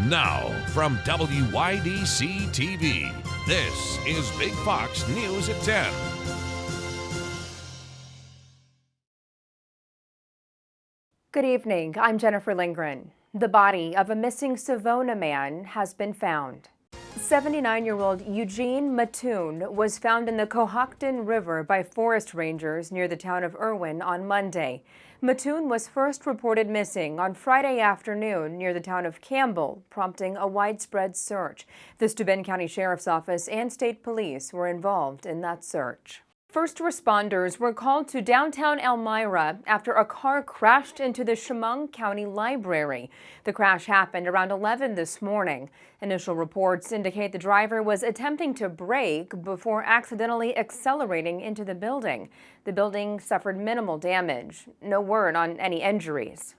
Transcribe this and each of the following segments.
Now, from WYDC TV, this is Big Fox News at 10. Good evening. I'm Jennifer Lindgren. The body of a missing Savona man has been found. 79-year-old Eugene Mattoon was found in the Cohocton River by forest rangers near the town of Irwin on Monday. Mattoon was first reported missing on Friday afternoon near the town of Campbell, prompting a widespread search. The Steuben County Sheriff's Office and state police were involved in that search. First responders were called to downtown Elmira after a car crashed into the Chemung County Library. The crash happened around 11 this morning. Initial reports indicate the driver was attempting to brake before accidentally accelerating into the building. The building suffered minimal damage. No word on any injuries.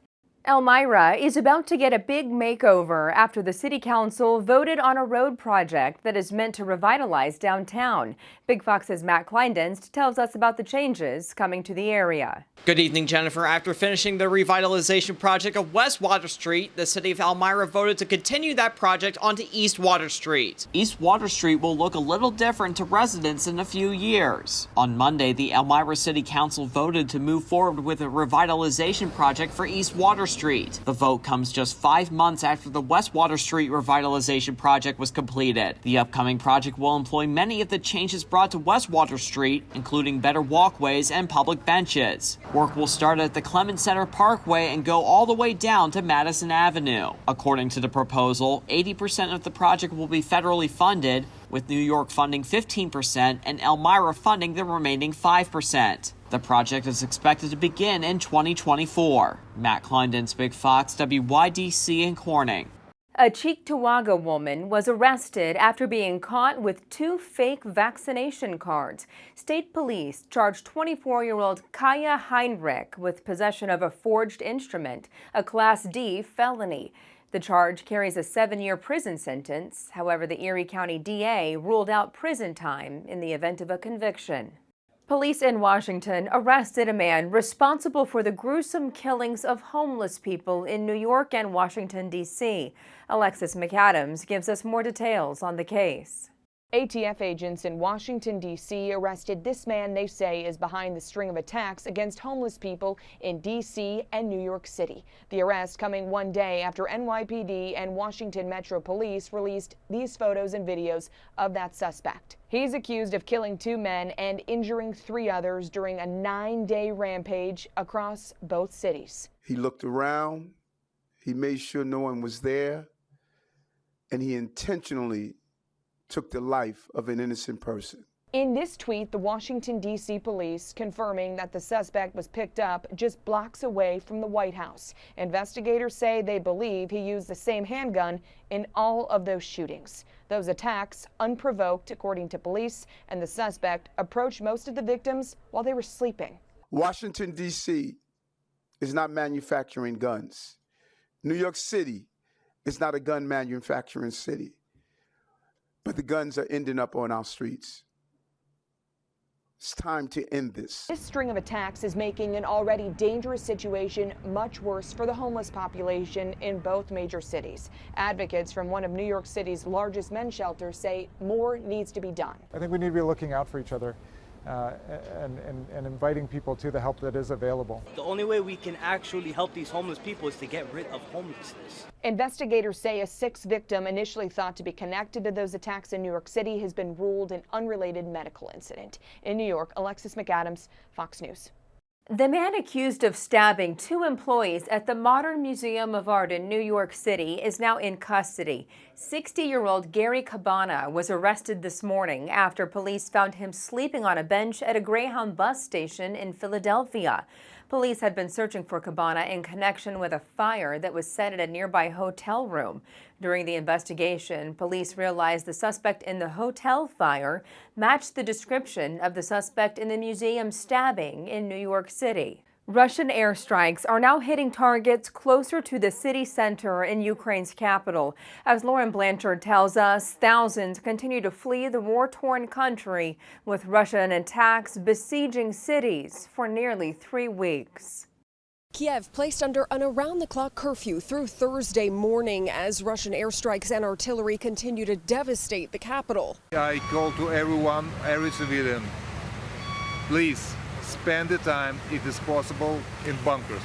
Elmira is about to get a big makeover after the City Council voted on a road project that is meant to revitalize downtown. Big Fox's Matt Kleindienst tells us about the changes coming to the area. Good evening, Jennifer. After finishing the revitalization project of West Water Street, the City of Elmira voted to continue that project onto East Water Street. East Water Street will look a little different to residents in a few years. On Monday, the Elmira City Council voted to move forward with a revitalization project for East Water Street. The vote comes just 5 months after the West Water Street revitalization project was completed. The upcoming project will employ many of the changes brought to West Water Street, including better walkways and public benches. Work will start at the Clements Center Parkway and go all the way down to Madison Avenue. According to the proposal, 80% of the project will be federally funded, with New York funding 15% and Elmira funding the remaining 5%. The project is expected to begin in 2024. Matt Kleindienst, Big Fox, WYDC in Corning. A Cheektowaga woman was arrested after being caught with 2 fake vaccination cards. State police charged 24-year-old Kaya Heinrich with possession of a forged instrument, a Class D felony. The charge carries a 7-year prison sentence. However, the Erie County DA ruled out prison time in the event of a conviction. Police in Washington arrested a man responsible for the gruesome killings of homeless people in New York and Washington, D.C. Alexis McAdams gives us more details on the case. ATF agents in Washington, D.C. arrested this man they say is behind the string of attacks against homeless people in D.C. and New York City. The arrest coming one day after NYPD and Washington Metro Police released these photos and videos of that suspect. He's accused of killing 2 men and injuring 3 others during a 9-day rampage across both cities. He looked around, he made sure no one was there, and he intentionally took the life of an innocent person. In this tweet, the Washington, D.C. police confirming that the suspect was picked up just blocks away from the White House. Investigators say they believe he used the same handgun in all of those shootings. Those attacks unprovoked, according to police, and the suspect approached most of the victims while they were sleeping. Washington, D.C. is not manufacturing guns. New York City is not a gun manufacturing city. But the guns are ending up on our streets. It's time to end this. This string of attacks is making an already dangerous situation much worse for the homeless population in both major cities. Advocates from one of New York City's largest men's shelters say more needs to be done. I think we need to be looking out for each other and inviting people to the help that is available. The only way we can actually help these homeless people is to get rid of homelessness. Investigators say a 6th victim initially thought to be connected to those attacks in New York City has been ruled an unrelated medical incident. In New York, Alexis McAdams, Fox News. The man accused of stabbing 2 employees at the Modern Museum of Art in New York City is now in custody. 60-year-old Gary Cabana was arrested this morning after police found him sleeping on a bench at a Greyhound bus station in Philadelphia. Police had been searching for Cabana in connection with a fire that was set at a nearby hotel room. During the investigation, police realized the suspect in the hotel fire matched the description of the suspect in the museum stabbing in New York City. Russian airstrikes are now hitting targets closer to the city center in Ukraine's capital. As Lauren Blanchard tells us, thousands continue to flee the war-torn country, with Russian attacks besieging cities for nearly 3 weeks. Kiev placed under an around-the-clock curfew through Thursday morning as Russian airstrikes and artillery continue to devastate the capital. I call to everyone, every civilian, please spend the time, if it's possible, in bunkers.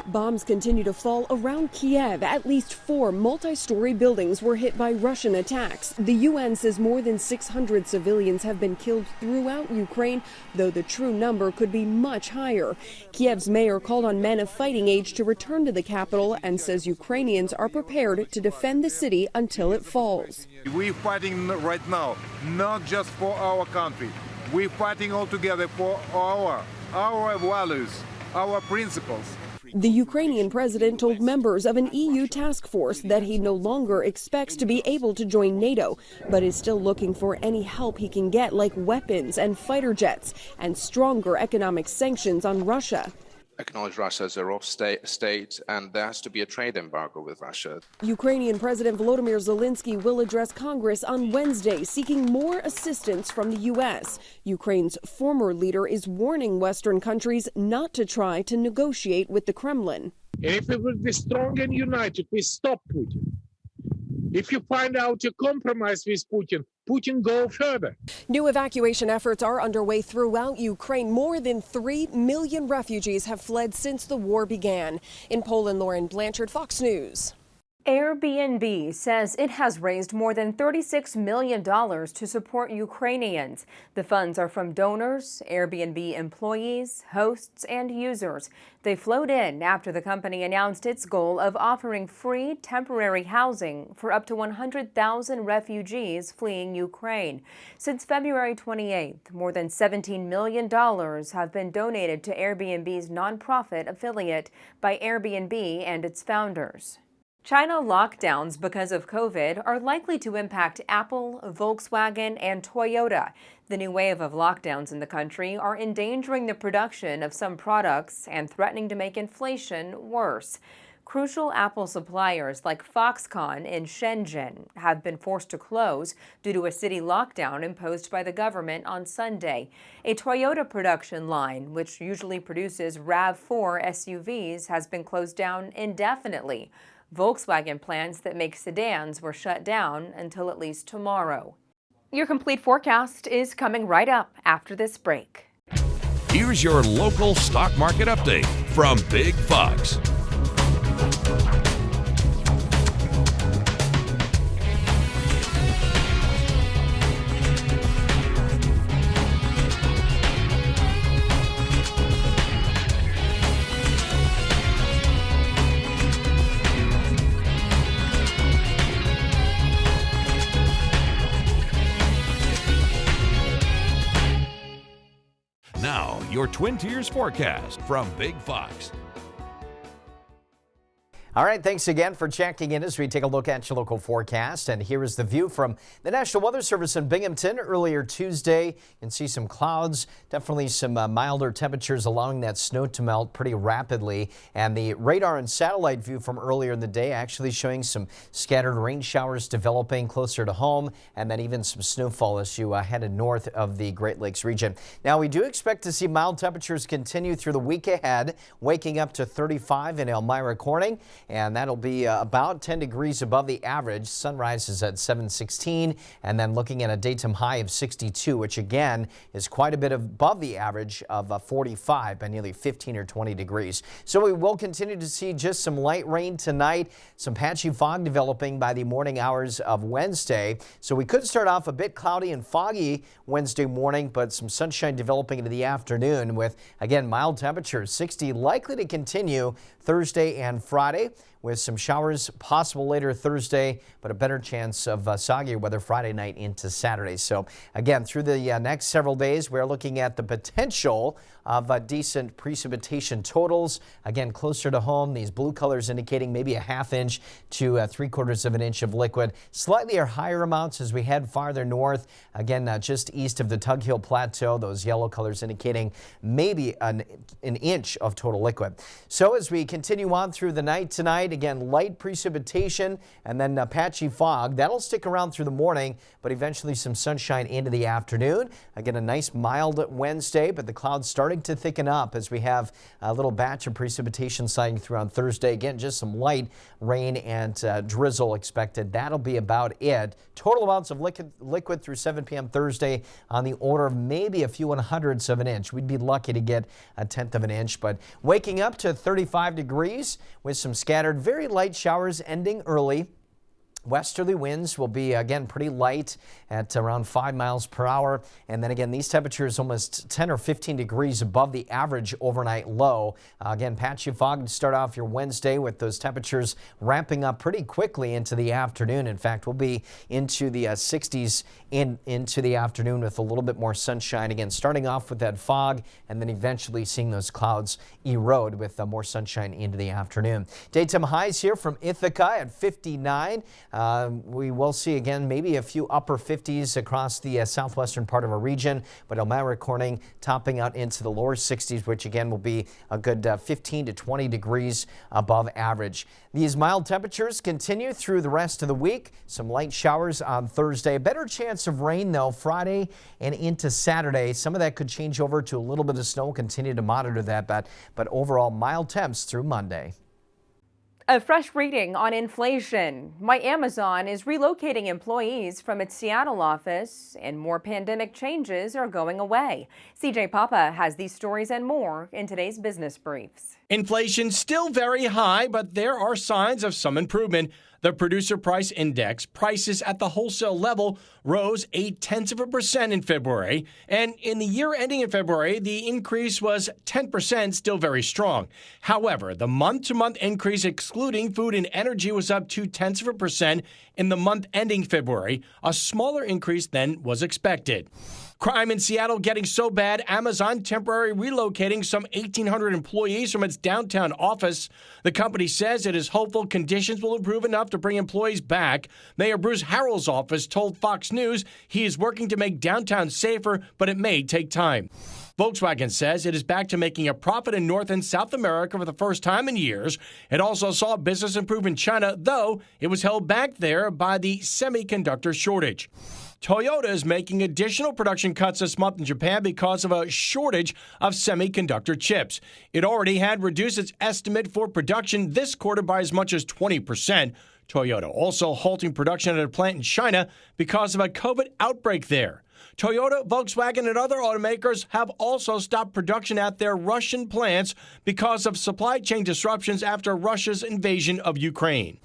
Bombs continue to fall around Kiev. At least 4 multi-story buildings were hit by Russian attacks. The UN says more than 600 civilians have been killed throughout Ukraine, though the true number could be much higher. Kiev's mayor called on men of fighting age to return to the capital and says Ukrainians are prepared to defend the city until it falls. We're fighting right now, not just for our country. We're fighting all together for our values, our principles. The Ukrainian president told members of an EU task force that he no longer expects to be able to join NATO, but is still looking for any help he can get, like weapons and fighter jets and stronger economic sanctions on Russia. Acknowledge Russia as a rogue state, and there has to be a trade embargo with Russia. Ukrainian President Volodymyr Zelensky will address Congress on Wednesday, seeking more assistance from the U.S. Ukraine's former leader is warning Western countries not to try to negotiate with the Kremlin. And if we will be strong and united, we stop Putin. If you find out to compromise with Putin, Putin go further. New evacuation efforts are underway throughout Ukraine. More than 3 million refugees have fled since the war began. In Poland, Lauren Blanchard, Fox News. Airbnb says it has raised more than $36 million to support Ukrainians. The funds are from donors, Airbnb employees, hosts, and users. They flowed in after the company announced its goal of offering free temporary housing for up to 100,000 refugees fleeing Ukraine. Since February 28th, more than $17 million have been donated to Airbnb's nonprofit affiliate by Airbnb and its founders. China lockdowns because of COVID are likely to impact Apple, Volkswagen, and Toyota. The new wave of lockdowns in the country are endangering the production of some products and threatening to make inflation worse. Crucial Apple suppliers like Foxconn in Shenzhen have been forced to close due to a city lockdown imposed by the government on Sunday. A Toyota production line, which usually produces RAV4 SUVs, has been closed down indefinitely. Volkswagen plants that make sedans were shut down until at least tomorrow. Your complete forecast is coming right up after this break. Here's your local stock market update from Big Fox. Now, your Twin Tiers forecast from Big Fox. All right, thanks again for checking in as we take a look at your local forecast. And here is the view from the National Weather Service in Binghamton earlier Tuesday. You can see some clouds, definitely some milder temperatures allowing that snow to melt pretty rapidly. And the radar and satellite view from earlier in the day actually showing some scattered rain showers developing closer to home, and then even some snowfall as you headed north of the Great Lakes region. Now, we do expect to see mild temperatures continue through the week ahead, waking up to 35 in Elmira Corning. And that'll be about 10 degrees above the average. Sunrise is at 7:16, and then looking at a daytime high of 62, which again is quite a bit above the average of 45 by nearly 15 or 20 degrees. So we will continue to see just some light rain tonight, some patchy fog developing by the morning hours of Wednesday. So we could start off a bit cloudy and foggy Wednesday morning, but some sunshine developing into the afternoon with, again, mild temperatures. 60 likely to continue Thursday and Friday, with some showers possible later Thursday, but a better chance of soggier weather Friday night into Saturday. So again, through the next several days, we're looking at the potential of decent precipitation totals. Again, closer to home, these blue colors indicating maybe a ½ inch to 3/4 of an inch of liquid. Slightly higher amounts as we head farther north. Again, just east of the Tug Hill Plateau, those yellow colors indicating maybe an inch of total liquid. So as we continue on through the night tonight, Again, light precipitation and then patchy fog. That'll stick around through the morning, but eventually some sunshine into the afternoon. Again, a nice mild Wednesday, but the clouds starting to thicken up as we have a little batch of precipitation sliding through on Thursday. Again, just some light rain and drizzle expected. That'll be about it. Total amounts of liquid through 7 p.m. Thursday on the order of maybe a few 100ths of an inch. We'd be lucky to get a 1/10 of an inch, but waking up to 35 degrees with some scattered very light showers ending early. Westerly winds will be, again, pretty light at around 5 miles per hour. And then again, these temperatures almost 10 or 15 degrees above the average overnight low. Again, patchy fog to start off your Wednesday with those temperatures ramping up pretty quickly into the afternoon. In fact, we'll be into the 60s into the afternoon with a little bit more sunshine. Again, starting off with that fog and then eventually seeing those clouds erode with more sunshine into the afternoon. Daytime highs here from Ithaca at 59. We will see again maybe a few upper 50s across the southwestern part of our region, but Elmira Corning topping out into the lower 60s, which again will be a good 15 to 20 degrees above average. These mild temperatures continue through the rest of the week. Some light showers on Thursday. A better chance of rain, though, Friday and into Saturday. Some of that could change over to a little bit of snow. We'll continue to monitor that, but overall mild temps through Monday. A fresh reading on inflation. Why Amazon is relocating employees from its Seattle office and more pandemic changes are going away. CJ Papa has these stories and more in today's Business Briefs. Inflation still very high, but there are signs of some improvement. The Producer Price Index, prices at the wholesale level, rose 0.8% in February. And in the year ending in February, the increase was 10%, still very strong. However, the month-to-month increase excluding food and energy was up 0.2% in the month ending February, a smaller increase than was expected. Crime in Seattle getting so bad, Amazon temporarily relocating some 1,800 employees from its downtown office. The company says it is hopeful conditions will improve enough to bring employees back. Mayor Bruce Harrell's office told Fox News he is working to make downtown safer, but it may take time. Volkswagen says it is back to making a profit in North and South America for the first time in years. It also saw business improve in China, though it was held back there by the semiconductor shortage. Toyota is making additional production cuts this month in Japan because of a shortage of semiconductor chips. It already had reduced its estimate for production this quarter by as much as 20%. Toyota also halting production at a plant in China because of a COVID outbreak there. Toyota, Volkswagen, and other automakers have also stopped production at their Russian plants because of supply chain disruptions after Russia's invasion of Ukraine.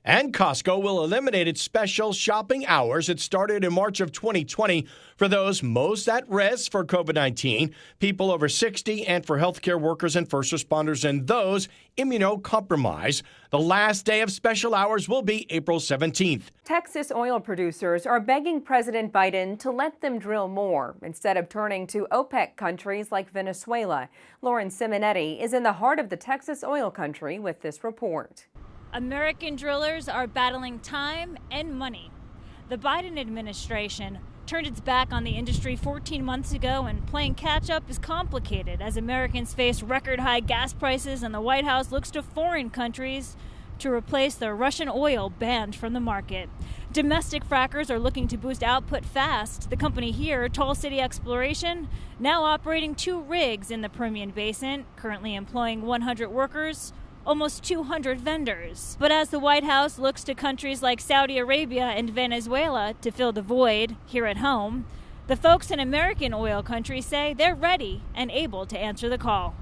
And Costco will eliminate its special shopping hours. It started in March of 2020 for those most at risk for COVID-19, people over 60, and for healthcare workers and first responders and those immunocompromised. The last day of special hours will be April 17th. Texas oil producers are begging President Biden to let them drill more instead of turning to OPEC countries like Venezuela. Lauren Simonetti is in the heart of the Texas oil country with this report. American drillers are battling time and money. The Biden administration turned its back on the industry 14 months ago, and playing catch-up is complicated as Americans face record-high gas prices and the White House looks to foreign countries to replace the Russian oil banned from the market. Domestic frackers are looking to boost output fast. The company here, Tall City Exploration, now operating 2 rigs in the Permian Basin, currently employing 100 workers, almost 200 vendors. But as the White House looks to countries like Saudi Arabia and Venezuela to fill the void here at home, the folks in American oil country say they're ready and able to answer the call.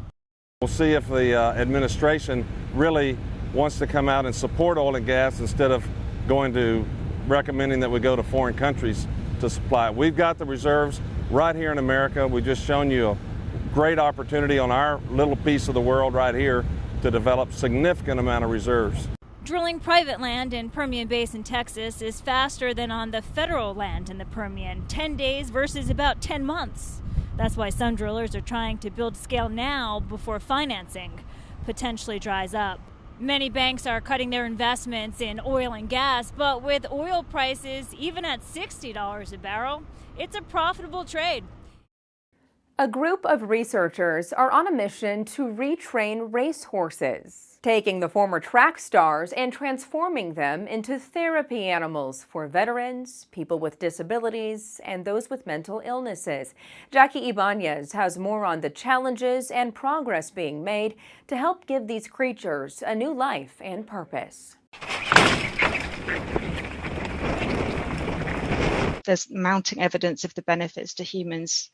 We'll see if the administration really wants to come out and support oil and gas instead of going to recommending that we go to foreign countries to supply. We've got the reserves right here in America. We've just shown you a great opportunity on our little piece of the world right here to develop significant amount of reserves. Drilling private land in Permian Basin, Texas is faster than on the federal land in the Permian, 10 days versus about 10 months. That's why some drillers are trying to build scale now before financing potentially dries up. Many banks are cutting their investments in oil and gas, but with oil prices even at $60 a barrel, it's a profitable trade. A group of researchers are on a mission to retrain racehorses, taking the former track stars and transforming them into therapy animals for veterans, people with disabilities, and those with mental illnesses. Jackie Ibanez has more on the challenges and progress being made to help give these creatures a new life and purpose. There's mounting evidence of the benefits to humans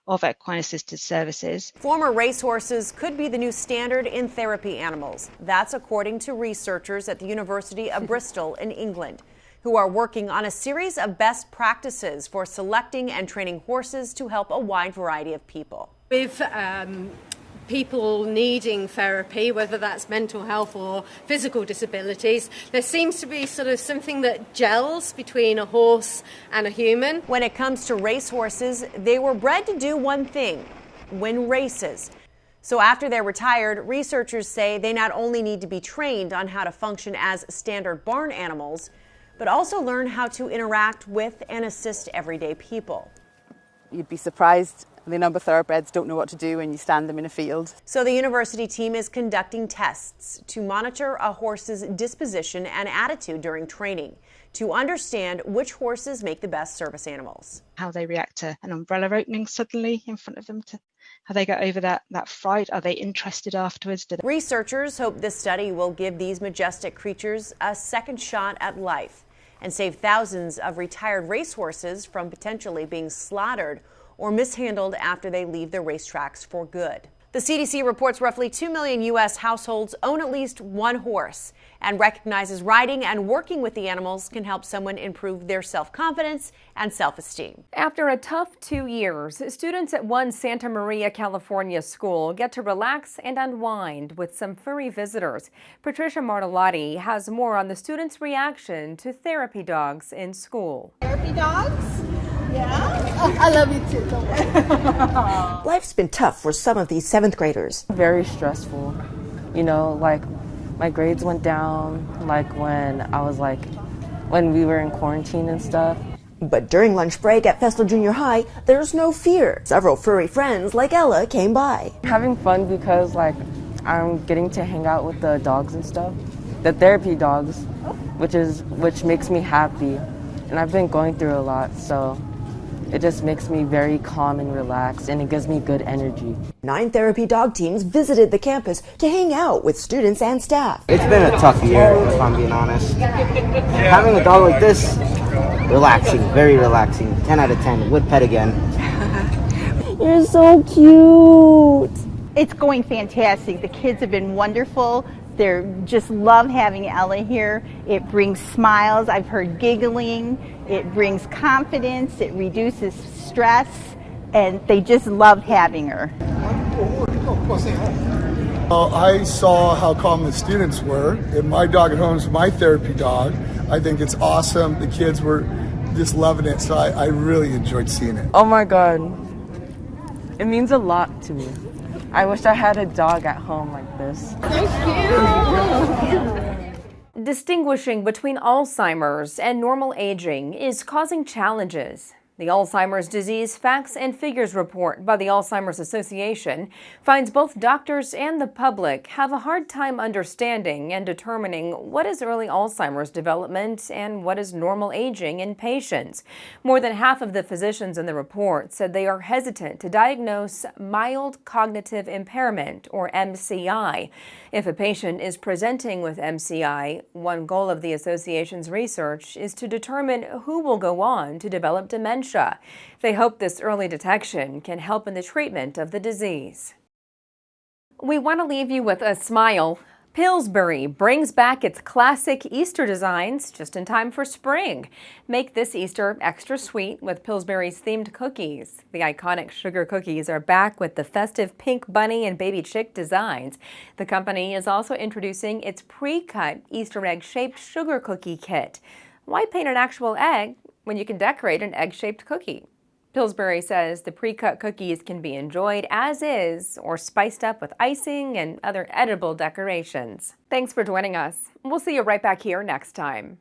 of equine-assisted services. Former racehorses could be the new standard in therapy animals. That's according to researchers at the University of Bristol in England, who are working on a series of best practices for selecting and training horses to help a wide variety of people. With people needing therapy, whether that's mental health or physical disabilities, there seems to be sort of something that gels between a horse and a human. When it comes to racehorses, they were bred to do one thing: win races. So after they're retired, researchers say they not only need to be trained on how to function as standard barn animals, but also learn how to interact with and assist everyday people. You'd be surprised the number of thoroughbreds don't know what to do when you stand them in a field. So the university team is conducting tests to monitor a horse's disposition and attitude during training to understand which horses make the best service animals. How they react to an umbrella opening suddenly in front of them, to how they get over that fright. Are they interested afterwards? Researchers hope this study will give these majestic creatures a second shot at life and save thousands of retired racehorses from potentially being slaughtered or mishandled after they leave their racetracks for good. The CDC reports roughly 2 million U.S. households own at least one horse and recognizes riding and working with the animals can help someone improve their self-confidence and self-esteem. After a tough 2 years, students at one Santa Maria, California school get to relax and unwind with some furry visitors. Patricia Martellotti has more on the students' reaction to therapy dogs in school. Therapy dogs? Yeah? Oh, I love you too. Don't worry. Life's been tough for some of these 7th graders. Very stressful. You know, like my grades went down, like when we were in quarantine and stuff. But during lunch break at Festal Junior High, there's no fear. Several furry friends like Ella came by. Having fun because I'm getting to hang out with the dogs and stuff. The therapy dogs, which makes me happy. And I've been going through a lot, so it just makes me very calm and relaxed, and it gives me good energy. 9 therapy dog teams visited the campus to hang out with students and staff. It's been a tough year, if I'm being honest. Having a dog like this, relaxing, very relaxing. 10 out of 10, would pet again. You're so cute. It's going fantastic. The kids have been wonderful. They just love having Ella here. It brings smiles. I've heard giggling. It brings confidence. It reduces stress. And they just love having her. Well, I saw how calm the students were. And my dog at home is my therapy dog. I think it's awesome. The kids were just loving it. So I really enjoyed seeing it. Oh my God. It means a lot to me. I wish I had a dog at home like this. Distinguishing between Alzheimer's and normal aging is causing challenges. The Alzheimer's Disease Facts and Figures report by the Alzheimer's Association finds both doctors and the public have a hard time understanding and determining what is early Alzheimer's development and what is normal aging in patients. More than half of the physicians in the report said they are hesitant to diagnose mild cognitive impairment, or MCI. If a patient is presenting with MCI, one goal of the association's research is to determine who will go on to develop dementia. They hope this early detection can help in the treatment of the disease. We want to leave you with a smile. Pillsbury brings back its classic Easter designs just in time for spring. Make this Easter extra sweet with Pillsbury's themed cookies. The iconic sugar cookies are back with the festive pink bunny and baby chick designs. The company is also introducing its pre-cut Easter egg-shaped sugar cookie kit. Why paint an actual egg when you can decorate an egg-shaped cookie? Pillsbury says the pre-cut cookies can be enjoyed as is or spiced up with icing and other edible decorations. Thanks for joining us. We'll see you right back here next time.